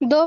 2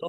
2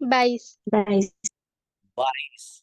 22। 22।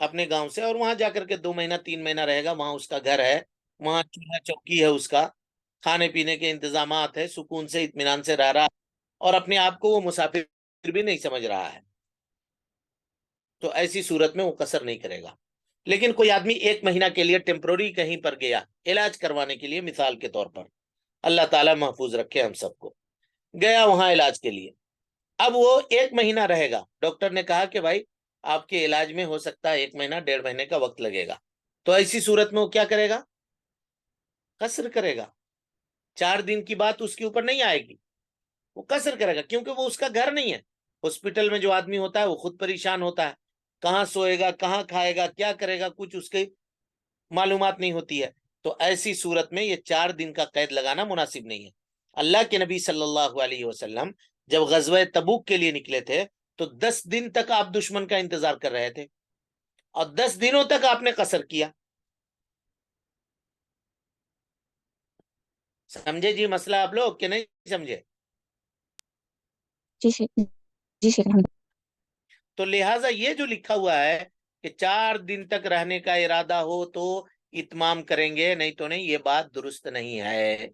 اپنے گاؤں سے، اور وہاں جا کر کے 2 مہینہ 3 مہینہ رہے گا، وہاں اس کا گھر ہے، وہاں چولہا چوکی ہے، اس کا کھانے پینے کے انتظامات ہے، سکون سے اطمینان سے رہ رہا ہے، اور اپنے آپ کو وہ مسافر بھی نہیں سمجھ رہا ہے، تو ایسی صورت میں وہ قصر نہیں کرے گا۔ لیکن کوئی آدمی 1 مہینہ کے لیے ٹیمپروری کہیں پر گیا علاج کروانے کے لیے، مثال کے طور پر، اللہ تعالیٰ محفوظ رکھے ہم سب کو، گیا وہاں علاج کے لیے، اب وہ 1 مہینہ رہے گا، ڈاکٹر نے کہا کہ بھائی آپ کے علاج میں ہو سکتا ہے 1 مہینہ 1.5 مہینے کا وقت لگے گا، تو ایسی صورت میں وہ کیا کرے گا؟ قصر کرے گا۔ 4 دن کی بات اس کے اوپر نہیں آئے گی، وہ قصر کرے گا، کیونکہ وہ اس کا گھر نہیں ہے۔ ہاسپٹل میں جو آدمی ہوتا ہے وہ خود پریشان ہوتا ہے، کہاں سوئے گا، کہاں کھائے گا، کیا کرے گا، کچھ اس کی معلومات نہیں ہوتی ہے، تو ایسی صورت میں یہ 4 دن کا قید لگانا مناسب نہیں ہے۔ اللہ کے نبی صلی اللہ علیہ وسلم جب غزوہ تبوک کے لیے نکلے تھے تو 10 دن تک آپ دشمن کا انتظار کر رہے تھے، اور 10 دنوں تک آپ نے قصر کیا۔ سمجھے جی مسئلہ آپ لوگ کہ نہیں سمجھے؟ جی شیخ، جی شیخ الحمد تو لہٰذا یہ جو لکھا ہوا ہے کہ 4 دن تک رہنے کا ارادہ ہو تو اتمام کریں گے، نہیں تو نہیں، یہ بات درست نہیں ہے،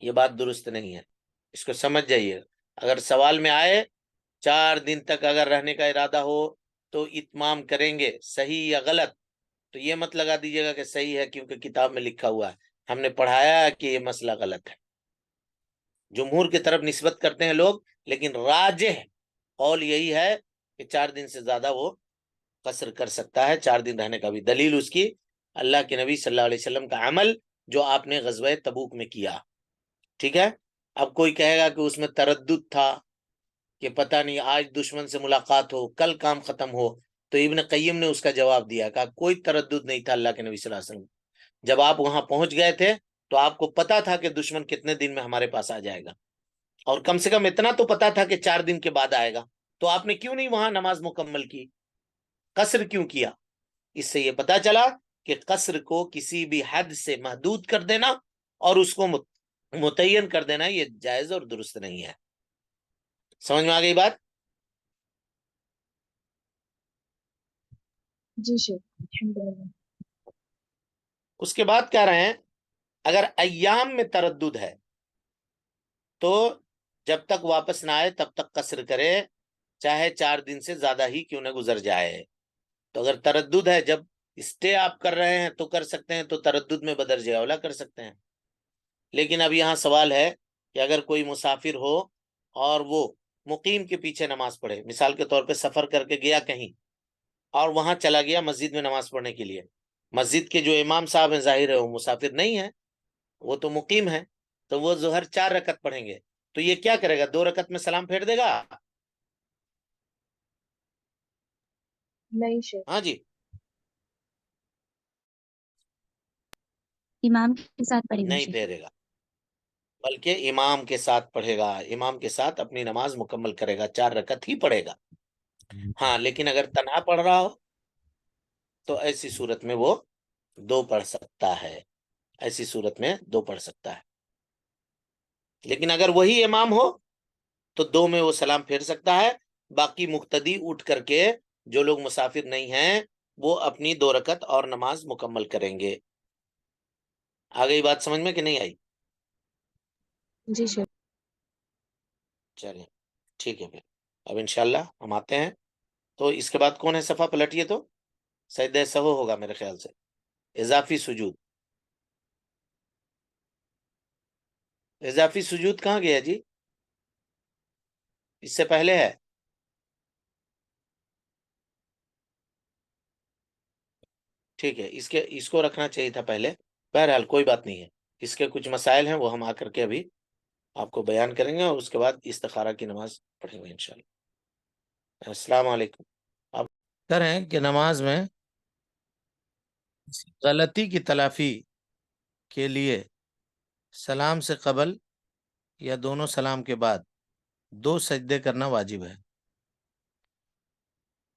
یہ بات درست نہیں ہے، اس کو سمجھ جائیے۔ اگر سوال میں آئے 4 دن تک اگر رہنے کا ارادہ ہو تو اتمام کریں گے، صحیح یا غلط، تو یہ مت لگا دیجیے گا کہ صحیح ہے کیونکہ کتاب میں لکھا ہوا ہے، ہم نے پڑھایا کہ یہ مسئلہ غلط ہے۔ جمہور کی طرف نسبت کرتے ہیں لوگ، لیکن راجح قول یہی ہے کہ 4 دن سے زیادہ وہ قصر کر سکتا ہے، 4 دن رہنے کا بھی۔ دلیل اس کی اللہ کے نبی صلی اللہ علیہ وسلم کا عمل جو آپ نے غزوہ تبوک میں کیا، ٹھیک ہے۔ اب کوئی کہے گا کہ اس میں تردد تھا کہ پتہ نہیں آج دشمن سے ملاقات ہو، کل کام ختم ہو، تو ابن قیم نے اس کا جواب دیا، کہا کوئی تردد نہیں تھا اللہ کے نبی صلی اللہ علیہ وسلم، جب آپ وہاں پہنچ گئے تھے تو آپ کو پتا تھا کہ دشمن کتنے دن میں ہمارے پاس آ جائے گا، اور کم سے کم اتنا تو پتا تھا کہ 4 دن کے بعد آئے گا، تو آپ نے کیوں نہیں وہاں نماز مکمل کی، قصر کیوں کیا؟ اس سے یہ پتا چلا کہ قصر کو کسی بھی حد سے محدود کر دینا اور اس کو متعین کر دینا یہ جائز اور درست نہیں ہے۔ سمجھ میں آ گئی بات؟ جی شیخ الحمد للہ۔ اس کے بعد کہہ رہے ہیں اگر ایام میں تردد ہے تو جب تک واپس نہ آئے تب تک قصر کرے، چاہے 4 دن سے زیادہ ہی کیوں نہ گزر جائے۔ تو اگر تردد ہے، جب اسٹے آپ کر رہے ہیں تو کر سکتے ہیں، تو تردد میں بدرجہ اولا کر سکتے ہیں۔ لیکن اب یہاں سوال ہے کہ اگر کوئی مسافر ہو اور وہ مقیم کے پیچھے نماز پڑھے، مثال کے طور پہ سفر کر کے گیا کہیں اور وہاں چلا گیا مسجد میں نماز پڑھنے کے لیے، مسجد کے جو امام صاحب ہیں ظاہر ہے وہ مسافر نہیں ہے، وہ تو مقیم ہے، تو وہ ظہر 4 رکعت پڑھیں گے، تو یہ کیا کرے گا؟ 2 رکعت میں سلام پھیر دے گا؟ نہیں شیخ، ہاں جی، امام کے ساتھ پڑھیں گے نہیں شیخ۔ پھیرے گا، بلکہ امام کے ساتھ پڑھے گا، امام کے ساتھ اپنی نماز مکمل کرے گا، 4 رکعت ہی پڑھے گا۔ ہاں لیکن اگر تنہا پڑھ رہا ہو تو ایسی صورت میں وہ 2 پڑھ سکتا ہے، ایسی صورت میں 2 پڑھ سکتا ہے، لیکن اگر وہی امام ہو تو 2 میں وہ سلام پھیر سکتا ہے، باقی مقتدی اٹھ کر کے جو لوگ مسافر نہیں ہیں وہ اپنی 2 رکعت اور نماز مکمل کریں گے۔ آ گئی بات سمجھ میں کہ نہیں آئی؟ جی شیخ۔ چلیں ٹھیک ہے، پھر اب انشاءاللہ ہم آتے ہیں۔ تو اس کے بعد کون ہے؟ صفحہ پلٹیے تو سجدہ سہو ہوگا میرے خیال سے، اضافی سجود۔ اضافی سجود کہاں گیا جی؟ اس سے پہلے ہے، ٹھیک ہے، اس کو رکھنا چاہیے تھا پہلے، بہرحال کوئی بات نہیں ہے، اس کے کچھ مسائل ہیں وہ ہم آ کر کے ابھی آپ کو بیان کریں گے، اور اس کے بعد استخارہ کی نماز پڑھیں گے انشاءاللہ۔ السلام علیکم۔ اب کریں کہ نماز میں غلطی کی تلافی کے لیے سلام سے قبل یا دونوں سلام کے بعد 2 سجدے کرنا واجب ہے۔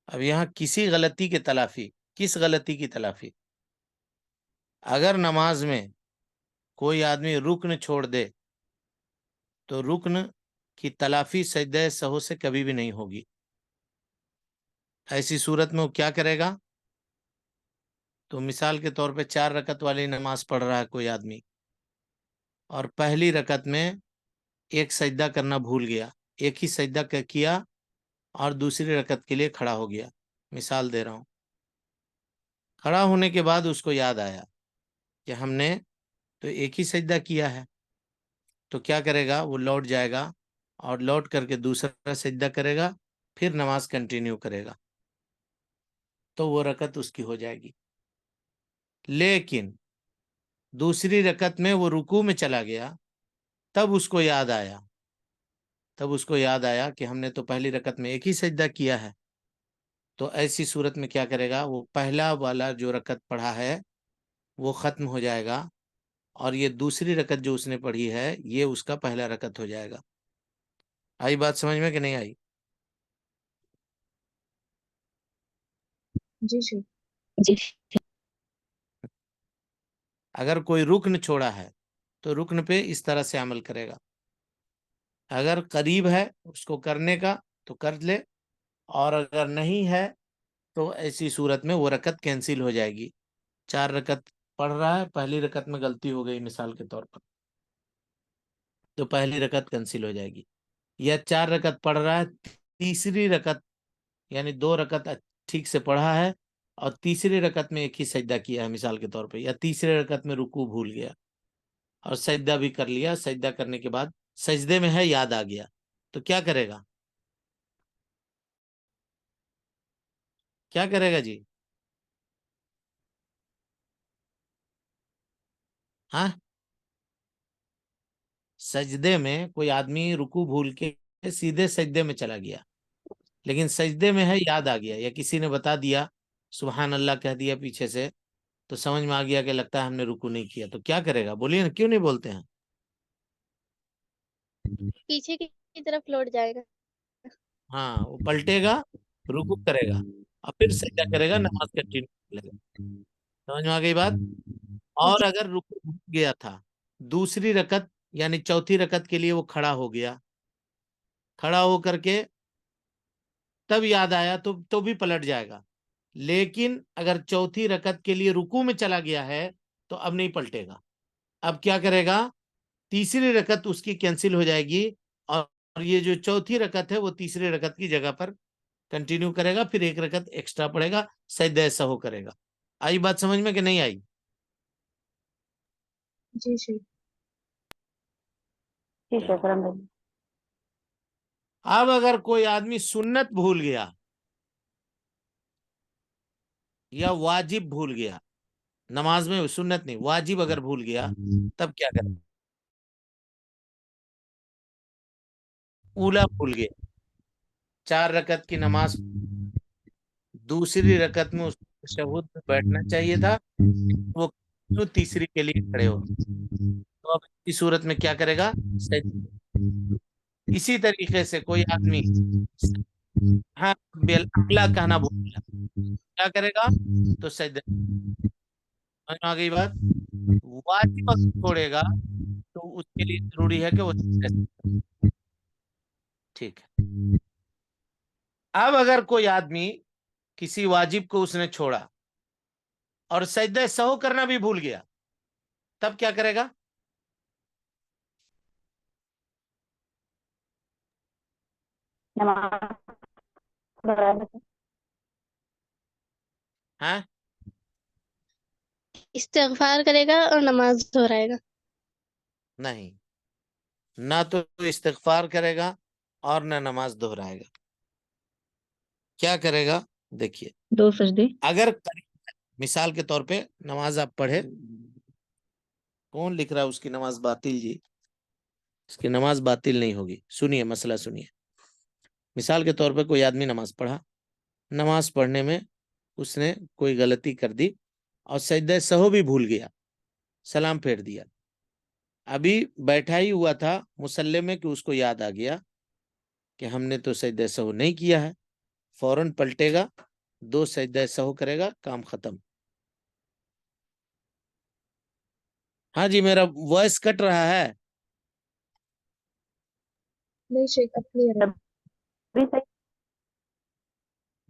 اب یہاں کسی غلطی کی تلافی، کس غلطی کی تلافی؟ اگر نماز میں کوئی آدمی رکن چھوڑ دے تو رکن کی تلافی سجدہ سہو سے کبھی بھی نہیں ہوگی۔ ایسی صورت میں وہ کیا کرے گا؟ تو مثال کے طور پہ 4 رکعت والی نماز پڑھ رہا ہے کوئی آدمی، اور پہلی رکعت میں ایک سجدہ کرنا بھول گیا، ایک ہی سجدہ کیا اور دوسری رکعت کے لیے کھڑا ہو گیا، مثال دے رہا ہوں، کھڑا ہونے کے بعد اس کو یاد آیا کہ ہم نے تو ایک ہی سجدہ کیا ہے، تو کیا کرے گا؟ وہ لوٹ جائے گا اور لوٹ کر کے دوسرا سجدہ کرے گا، پھر نماز کنٹینیو کرے گا، تو وہ رکعت اس کی ہو جائے گی۔ لیکن دوسری رکعت میں وہ رکوع میں چلا گیا، تب اس کو یاد آیا کہ ہم نے تو پہلی رکعت میں ایک ہی سجدہ کیا ہے، تو ایسی صورت میں کیا کرے گا؟ وہ پہلا والا جو رکعت پڑھا ہے وہ ختم ہو جائے گا، اور یہ دوسری رکعت جو اس نے پڑھی ہے یہ اس کا پہلا رکعت ہو جائے گا۔ آئی بات سمجھ میں کہ نہیں آئی؟ جی شیخ۔ جی اگر کوئی رکن چھوڑا ہے تو رکن پہ اس طرح سے عمل کرے گا، اگر قریب ہے اس کو کرنے کا تو کر لے، اور اگر نہیں ہے تو ایسی صورت میں وہ رکعت کینسل ہو جائے گی۔ 4 رکعت پڑھ رہا ہے، پہلی رکعت میں غلطی ہو گئی مثال کے طور پر، تو پہلی رکعت کینسل ہو جائے گی۔ یا 4 رکعت پڑھ رہا ہے، تیسری رکعت یعنی 2 رکعت ٹھیک سے پڑھا ہے اور تیسری رکعت میں ایک ہی سجدہ کیا ہے مثال کے طور پہ، یا تیسری رکعت میں رکوع بھول گیا اور سجدہ بھی کر لیا، سجدہ کرنے کے بعد سجدے میں ہے یاد آ گیا، تو کیا کرے گا؟ کیا کرے گا جی؟ ہاں، سجدے میں کوئی آدمی رکوع بھول کے سیدھے سجدے میں چلا گیا، لیکن سجدے میں ہے یاد آ گیا، یا کسی نے بتا دیا، سبحان اللہ کہہ دیا پیچھے سے، تو سمجھ میں آ گیا کہ لگتا ہے ہم نے رکوع نہیں کیا، تو کیا کرے گا؟ بولیے نا، کیوں نہیں بولتے ہیں؟ پیچھے کی طرف لوٹ جائے گا۔ ہاں، وہ پلٹے گا، رکوع کرے گا اور پھر سجدہ کرے گا، نماز کنٹینیو کرے گا۔ سمجھ میں آ گئی بات؟ اور اگر رکوع بھول گیا تھا، دوسری رکعت یعنی چوتھی رکعت کے لیے وہ کھڑا ہو گیا، کھڑا ہو کر کے تب یاد آیا تو بھی پلٹ جائے گا، لیکن اگر چوتھی رکعت کے لیے رکوع میں چلا گیا ہے تو اب نہیں پلٹے گا، اب کیا کرے گا؟ تیسری رکعت اس کی کینسل ہو جائے گی، اور یہ جو چوتھی رکعت ہے وہ تیسری رکعت کی جگہ پر کنٹینیو کرے گا، پھر ایک رکعت ایکسٹرا پڑے گا، سجدہ سہو کرے گا۔ آئی بات سمجھ میں کہ نہیں آئی؟ جی شیخ۔ ٹھیک ہے سر۔ اب اگر کوئی آدمی سنت بھول گیا یا واجب بھول گیا، نماز میں سنت نہیں واجب اگر بھول گیا، تب کیا کرے؟ اولا بھول گیا، 4 رکعت کی نماز، دوسری رکعت میں اس کو تشہد میں بیٹھنا چاہیے تھا، وہ تیسری کے لیے کھڑے ہو، تو اب اس صورت میں کیا کرے گا؟ اسی طریقے سے کوئی آدمی ہاں اعلیٰ کہنا بھول گیا، کیا کرے گا؟ تو سجدہ، سمجھ میں آ گئی بات؟ واجب اگر چھوڑے گا تو اس کے لیے ضروری ہے کہ وہ سجدہ، ٹھیک ہے۔ اب اگر کوئی آدمی کسی واجب کو اس نے چھوڑا اور سجدہ سہو کرنا بھی بھول گیا، تب کیا کرے گا؟ ہاں، استغفار کرے گا اور نماز دہرائے گا۔ نہیں، نہ تو استغفار کرے گا اور نہ نماز دہرائے گا، کیا کرے گا؟ دیکھیے، 2 سجدے۔ اگر مثال کے طور پہ نماز آپ پڑھے، کون لکھ رہا ہے اس کی نماز باطل؟ جی، اس کی نماز باطل نہیں ہوگی، سنیے مسئلہ سنیے۔ مثال کے طور پہ کوئی آدمی نماز پڑھا، نماز پڑھنے میں اس نے کوئی غلطی کر دی اور سجدہ سہو بھی بھول گیا، سلام پھیر دیا، ابھی بیٹھا ہی ہوا تھا مصلی میں کہ اس کو یاد آ گیا کہ ہم نے تو سجدہ سہو نہیں کیا ہے، فوراً پلٹے گا، 2 سجدہ سہو کرے گا، کام ختم۔ ہاں جی، میرا وائس کٹ رہا ہے؟ نہیں شیخ، اب کلیئر ہے۔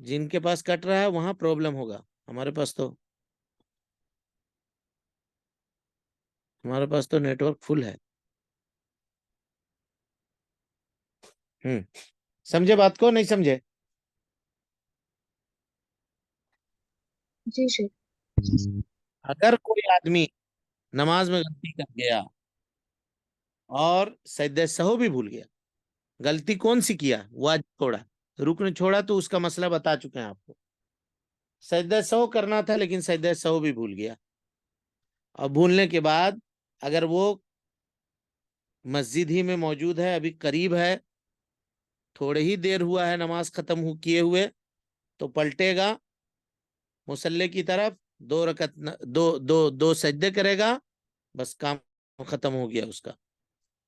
جن کے پاس کٹ رہا ہے وہاں پرابلم ہوگا، ہمارے پاس تو نیٹ ورک فل ہے۔ سمجھے بات کو؟ نہیں سمجھے؟ جی شیخ۔ اگر کوئی آدمی نماز میں غلطی کر گیا اور سجدہ سہو بھی بھول گیا، غلطی کون سی کیا؟ واجب چھوڑا، رکن چھوڑا، تو اس کا مسئلہ بتا چکے ہیں آپ کو۔ سجدہ سہو کرنا تھا لیکن سجدہ سہو بھی بھول گیا، اور بھولنے کے بعد اگر وہ مسجد ہی میں موجود ہے، ابھی قریب ہے، تھوڑے ہی دیر ہوا ہے نماز ختم کیے ہوئے، تو پلٹے گا مصلی کی طرف، دو سجدے کرے گا، بس کام ختم ہو گیا اس کا،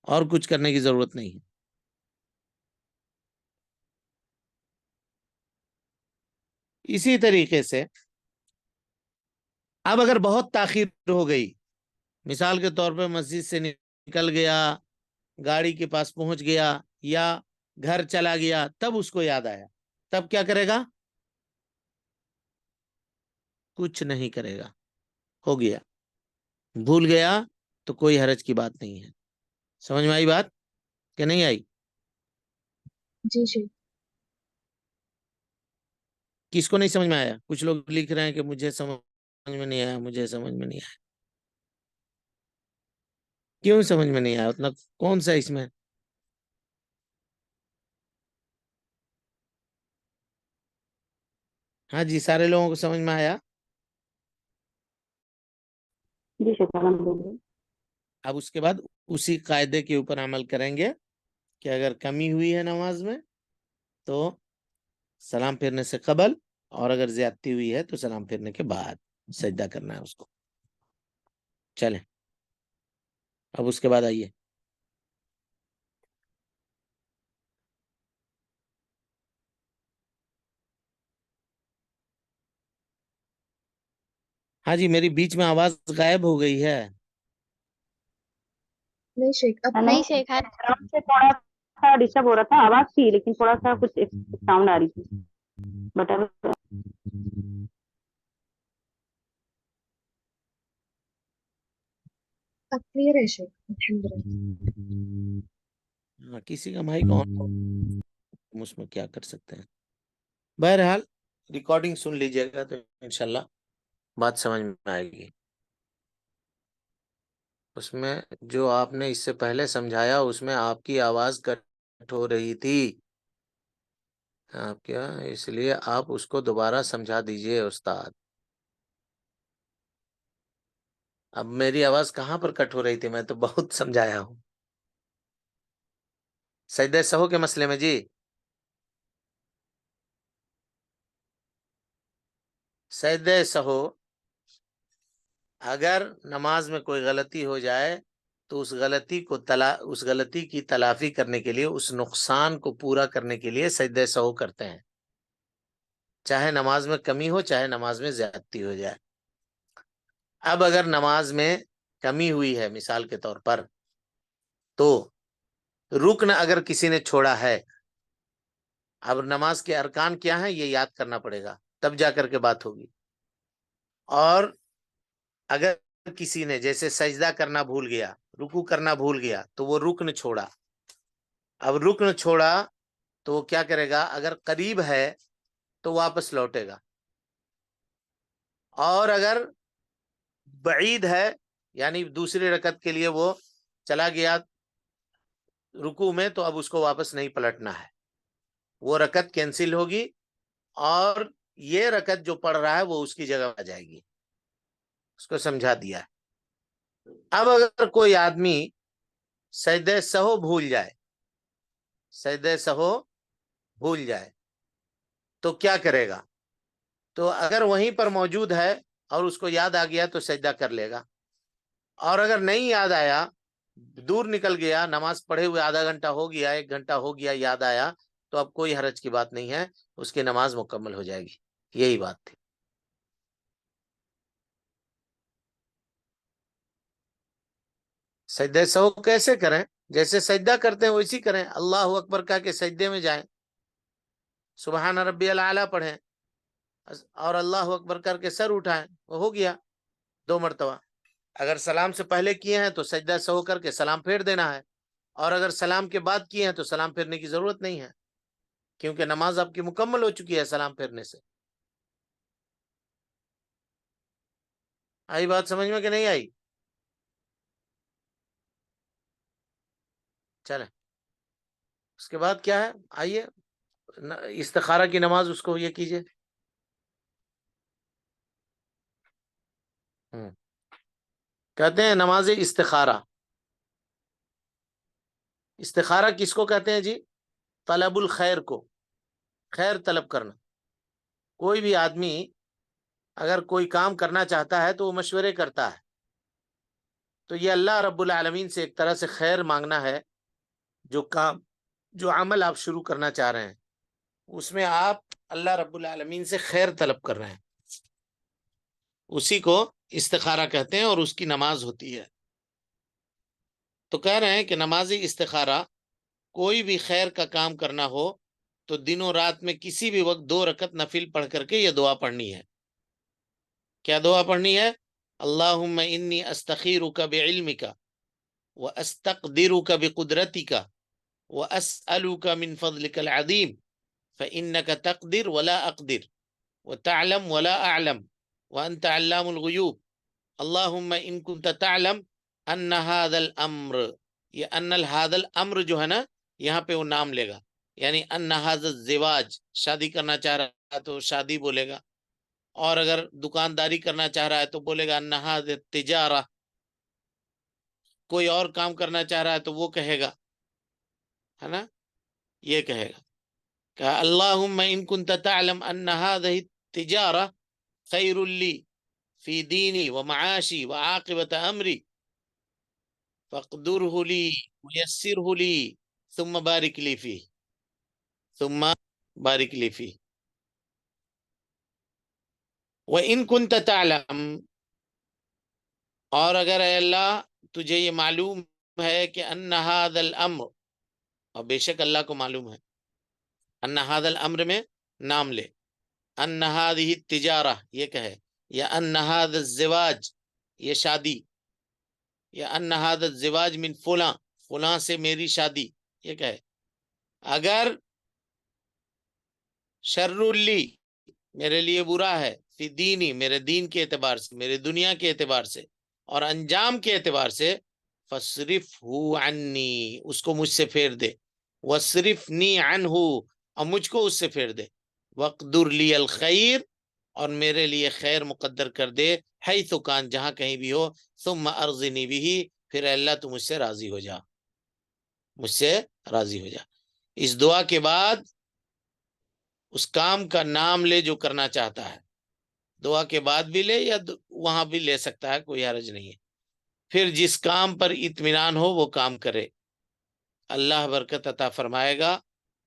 اور کچھ کرنے کی ضرورت نہیں ہے۔ اسی طریقے سے اب اگر بہت تاخیر ہو گئی، مثال کے طور پہ مسجد سے نکل گیا، گاڑی کے پاس پہنچ گیا، یا گھر چلا گیا، تب اس کو یاد آیا، تب کیا کرے گا؟ کچھ نہیں کرے گا، ہو گیا، بھول گیا تو کوئی حرج کی بات نہیں ہے۔ سمجھ میں آئی بات کہ نہیں آئی؟ جی شیخ۔ کس کو نہیں سمجھ میں آیا؟ کچھ لوگ لکھ رہے ہیں کہ مجھے سمجھ میں نہیں آیا، مجھے سمجھ میں نہیں آیا۔ کیوں سمجھ میں نہیں آیا؟ اتنا کون سا اس میں؟ ہاں جی، سارے لوگوں کو سمجھ میں آیا؟ جی شیخ الحمدللہ۔ اب اس کے بعد اسی قاعدے کے اوپر عمل کریں گے کہ اگر کمی ہوئی ہے نماز میں تو سلام پھیرنے سے قبل، اور اگر زیادتی ہوئی ہے تو سلام پھیرنے کے بعد سجدہ کرنا ہے اس کو۔ چلیں اب اس کے بعد آئیے، ہاں جی، میری بیچ میں آواز غائب ہو گئی ہے۔ نہیں شیخ، اب نہیں شیخ، سے تھوڑا سا ڈسٹرب ہو رہا تھا، آواز تھی لیکن تھوڑا سا کچھ ساؤنڈ آ رہی تھی، بٹ اب کلیئر ہے شیخ، الحمدللہ۔ ہاں، کسی کا مائک آن ہو، ہم اس میں کیا کر سکتے ہیں؟ بہرحال ریکارڈنگ سن لیجئے گا تو انشاءاللہ بات سمجھ میں آئے گی۔ اس میں جو آپ نے اس سے پہلے سمجھایا، اس میں آپ کی آواز کٹ ہو رہی تھی، آپ کیا، اس لیے آپ اس کو دوبارہ سمجھا دیجئے استاد۔ اب میری آواز کہاں پر کٹ ہو رہی تھی؟ میں تو بہت سمجھایا ہوں۔ سجدہ سہو کے مسئلے میں جی، سجدہ سہو، اگر نماز میں کوئی غلطی ہو جائے تو اس غلطی کی تلافی کرنے کے لیے، اس نقصان کو پورا کرنے کے لیے سجدہ سہو کرتے ہیں، چاہے نماز میں کمی ہو، چاہے نماز میں زیادتی ہو جائے۔ اب اگر نماز میں کمی ہوئی ہے مثال کے طور پر، تو رکن اگر کسی نے چھوڑا ہے، اب نماز کے ارکان کیا ہیں یہ یاد کرنا پڑے گا، تب جا کر کے بات ہوگی۔ اور اگر کسی نے جیسے سجدہ کرنا بھول گیا، رکوع کرنا بھول گیا، تو وہ رکن چھوڑا، اب رکن چھوڑا تو وہ کیا کرے گا؟ اگر قریب ہے تو واپس لوٹے گا، اور اگر بعید ہے یعنی دوسری رکعت کے لیے وہ چلا گیا رکوع میں، تو اب اس کو واپس نہیں پلٹنا ہے، وہ رکعت کینسل ہوگی، اور یہ رکعت جو پڑھ رہا ہے وہ اس کی جگہ آ جائے گی۔ اس کو سمجھا دیا ہے۔ اب اگر کوئی آدمی سجدہ سہو بھول جائے، سجدہ سہو بھول جائے تو کیا کرے گا؟ تو اگر وہیں پر موجود ہے اور اس کو یاد آ گیا تو سجدہ کر لے گا، اور اگر نہیں یاد آیا، دور نکل گیا، نماز پڑھے ہوئے آدھا گھنٹہ ہو گیا، 1 گھنٹہ ہو گیا، یاد آیا، تو اب کوئی حرج کی بات نہیں ہے، اس کی نماز مکمل ہو جائے گی۔ یہی بات تھی۔ سجدہ سہو کیسے کریں؟ جیسے سجدہ کرتے ہیں ویسی کریں، اللہ اکبر کہہ کے سجدے میں جائیں، سبحان ربی الاعلیٰ پڑھیں اور اللہ اکبر کر کے سر اٹھائیں، وہ ہو گیا 2 مرتبہ۔ اگر سلام سے پہلے کیے ہیں تو سجدہ سہو کر کے سلام پھیر دینا ہے، اور اگر سلام کے بعد کیے ہیں تو سلام پھیرنے کی ضرورت نہیں ہے، کیونکہ نماز آپ کی مکمل ہو چکی ہے سلام پھیرنے سے۔ آئی بات سمجھ میں کہ نہیں آئی؟ چلیں، اس کے بعد کیا ہے، آئیے استخارہ کی نماز اس کو یہ کیجئے۔ کہتے ہیں نماز استخارہ۔ استخارہ کس کو کہتے ہیں جی؟ طلب الخیر کو، خیر طلب کرنا۔ کوئی بھی آدمی اگر کوئی کام کرنا چاہتا ہے تو وہ مشورے کرتا ہے، تو یہ اللہ رب العالمین سے ایک طرح سے خیر مانگنا ہے۔ جو عمل آپ شروع کرنا چاہ رہے ہیں اس میں آپ اللہ رب العالمین سے خیر طلب کر رہے ہیں، اسی کو استخارہ کہتے ہیں، اور اس کی نماز ہوتی ہے۔ تو کہہ رہے ہیں کہ نماز استخارہ کوئی بھی خیر کا کام کرنا ہو تو دنوں رات میں کسی بھی وقت 2 رکعت نفل پڑھ کر کے یہ دعا پڑھنی ہے۔ کیا دعا پڑھنی ہے؟ اللہم انی استخیرک بعلمک واستقدرک بقدرتک واسألک من فضلک العظیم فإنک تقدر ولا اقدر وتعلم ولا اعلم وانت علام الغیوب اللہم ان کنت تعلم ان هذا الامر، یہ ان هذا الامر جو ہے نا یہاں پہ وہ نام لے گا، یعنی ان هذا الزواج، شادی کرنا چاہ رہا ہے تو شادی بولے گا، اور اگر دکانداری کرنا چاہ رہا ہے تو بولے گا ان هذا التجارہ، کوئی اور کام کرنا چاہ رہا ہے تو وہ کہے گا، ہے نا، یہ کہے گا کہ اللہم ان کنت تعلم ان هذه التجارہ خیر لی فی دینی ومعاشی وعاقبت امری فاقدره لی ویسره لی ثم بارک لی فیہ، ثم بارک لی فیہ۔ وَإِن كُنْتَ تَعْلَمْ، اور اگر اے اللہ تجھے یہ معلوم ہے کہ ان هذا الامر، اور بے شک اللہ کو معلوم ہے، ان هذا الامر میں نام لے، ان هذه التجارہ یہ کہے، یا ان هذا الزواج یہ شادی، یا ان هذا الزواج من فلاں، فلاں سے میری شادی، یہ کہے۔ اگر شر لی میرے لیے برا ہے، فی دینی میرے دین کے اعتبار سے، میرے دنیا کے اعتبار سے اور انجام کے اعتبار سے، فصرفہ عنی اس کو مجھ سے پھیر دے، وصرفنی عنہ اور مجھ کو اس سے پھیر دے، وقدر لی الخیر اور میرے لیے خیر مقدر کر دے، حیث کان جہاں کہیں بھی ہو، ثم ارضنی بھی، پھر اے اللہ تو مجھ سے راضی ہو جا، مجھ سے راضی ہو جا۔ اس دعا کے بعد اس کام کا نام لے جو کرنا چاہتا ہے، دعا کے بعد بھی لے یا وہاں بھی لے سکتا ہے، کوئی حرج نہیں ہے۔ پھر جس کام پر اطمینان ہو وہ کام کرے، اللہ برکت عطا فرمائے گا۔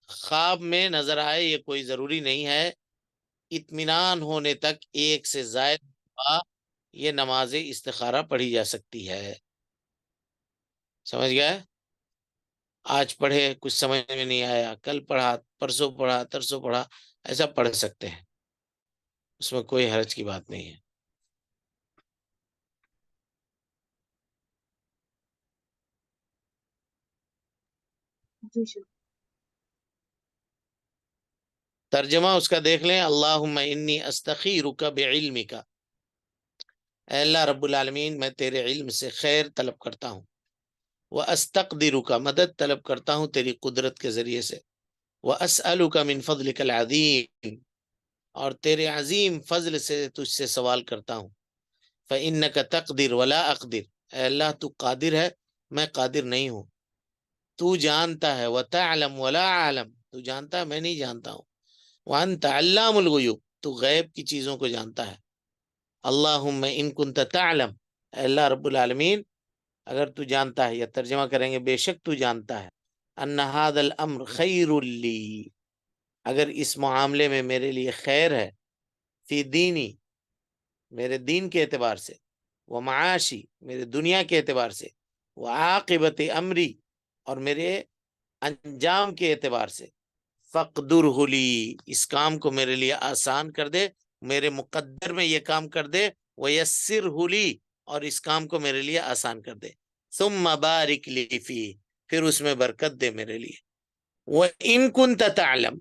خواب میں نظر آئے یہ کوئی ضروری نہیں ہے، اطمینان ہونے تک ایک سے زائد دفعہ یہ نماز استخارہ پڑھی جا سکتی ہے۔ سمجھ گئے؟ آج پڑھے کچھ سمجھ میں نہیں آیا، کل پڑھا، پرسوں پڑھا، ترسوں پڑھا، ایسا پڑھ سکتے ہیں، اس میں کوئی حرج کی بات نہیں ہے۔ جی شکریہ۔ ترجمہ اس کا دیکھ لیں، اللہم انی استخیرک بعلمک، اے اللہ رب العالمین میں تیرے علم سے خیر طلب کرتا ہوں، وَأَسْتَقْدِرُكَ مدد طلب کرتا ہوں تیری قدرت کے ذریعے سے، وَأَسْأَلُكَ مِن فَضْلِكَ الْعَظِيمِ اور تیرے عظیم فضل سے تجھ سے سوال کرتا ہوں، فَإِنَّكَ تَقْدِرُ وَلَا أَقْدِرُ اے اللہ تو قادر ہے میں قادر نہیں ہوں، تو جانتا ہے، وَتَعْلَمُ وَلَا أَعْلَمُ تو جانتا ہے میں نہیں جانتا ہوں، وَأَنْتَ عَلَّامُ الْغُیُوبِ تو غیب کی چیزوں کو جانتا ہے۔ اللہم ان کنت تعلم اے اللہ رب العالمین اگر تو جانتا ہے، یا ترجمہ کریں گے بے شک تو جانتا ہے، ان هذا الامر خیر لی اگر اس معاملے میں میرے لیے خیر ہے، فی دینی میرے دین کے اعتبار سے، ومعاشی میرے دنیا کے اعتبار سے، وعاقبت امری اور میرے انجام کے اعتبار سے، فقدرہ لی، اس کام کو میرے لیے آسان کر دے، میرے مقدر میں یہ کام کر دے، ویسرہ لی، اور اس کام کو میرے لیے آسان کر دے، ثم بارک لی فی، پھر اس میں برکت دے میرے لیے، وَإِن كُنْتَ تَعْلَمُ،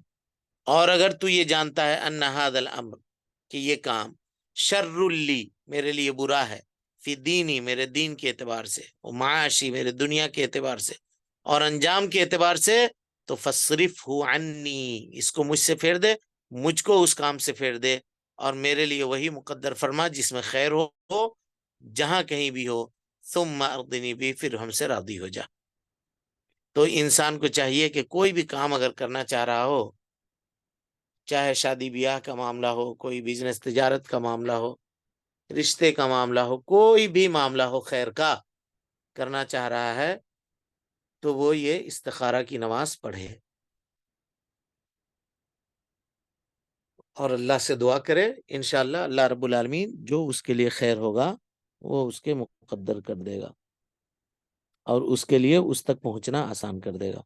اور اگر تو یہ جانتا ہے ان هذا الامر، کہ یہ کام شر لی، میرے لیے برا ہے، فی دینی، میرے دین کے اعتبار سے، و معاشی، میرے دنیا کے اعتبار سے، اور انجام کے اعتبار سے، تو فصرفہ عنی، اس کو مجھ سے پھیر دے، مجھ کو اس کام سے پھیر دے، اور میرے لیے وہی مقدر فرما جس میں خیر ہو جہاں کہیں بھی ہو، ثم ارضنی بھی، پھر ہم سے راضی ہو جا۔ تو انسان کو چاہیے کہ کوئی بھی کام اگر کرنا چاہ رہا ہو، چاہے شادی بیاہ کا معاملہ ہو، کوئی بزنس تجارت کا معاملہ ہو، رشتے کا معاملہ ہو، کوئی بھی معاملہ ہو خیر کا کرنا چاہ رہا ہے، تو وہ یہ استخارہ کی نماز پڑھے اور اللہ سے دعا کرے، انشاءاللہ اللہ رب العالمین جو اس کے لیے خیر ہوگا وہ اس کے مقدر کر دے گا، اور اس کے لیے اس تک پہنچنا آسان کر دے گا۔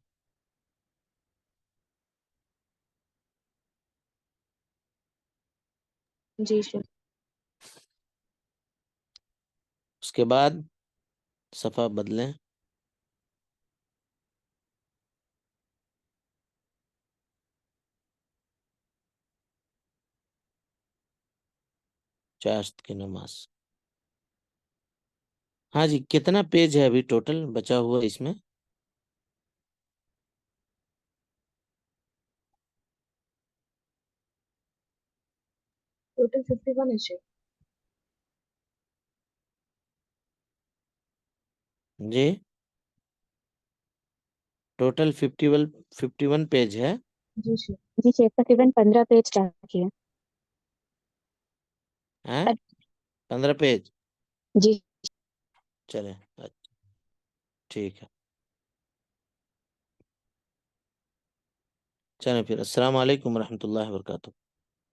جی شیخ۔ اس کے بعد صفحہ بدلیں، چاشت کی نماز۔ ہاں جی، کتنا پیج ہے ابھی ٹوٹل بچا ہوا اس میں؟ ٹوٹل 51 ہے شیخ۔ جی، ٹوٹل 51 پیج ہے۔ جی شیخ۔ جی شیخ، تقریباً 15 پیج باقی ہے۔ ہیں 15 پیج؟ جی چلیں اچھا، ٹھیک ہے، چلیں پھر، السلام علیکم ورحمۃ اللہ وبرکاتہ۔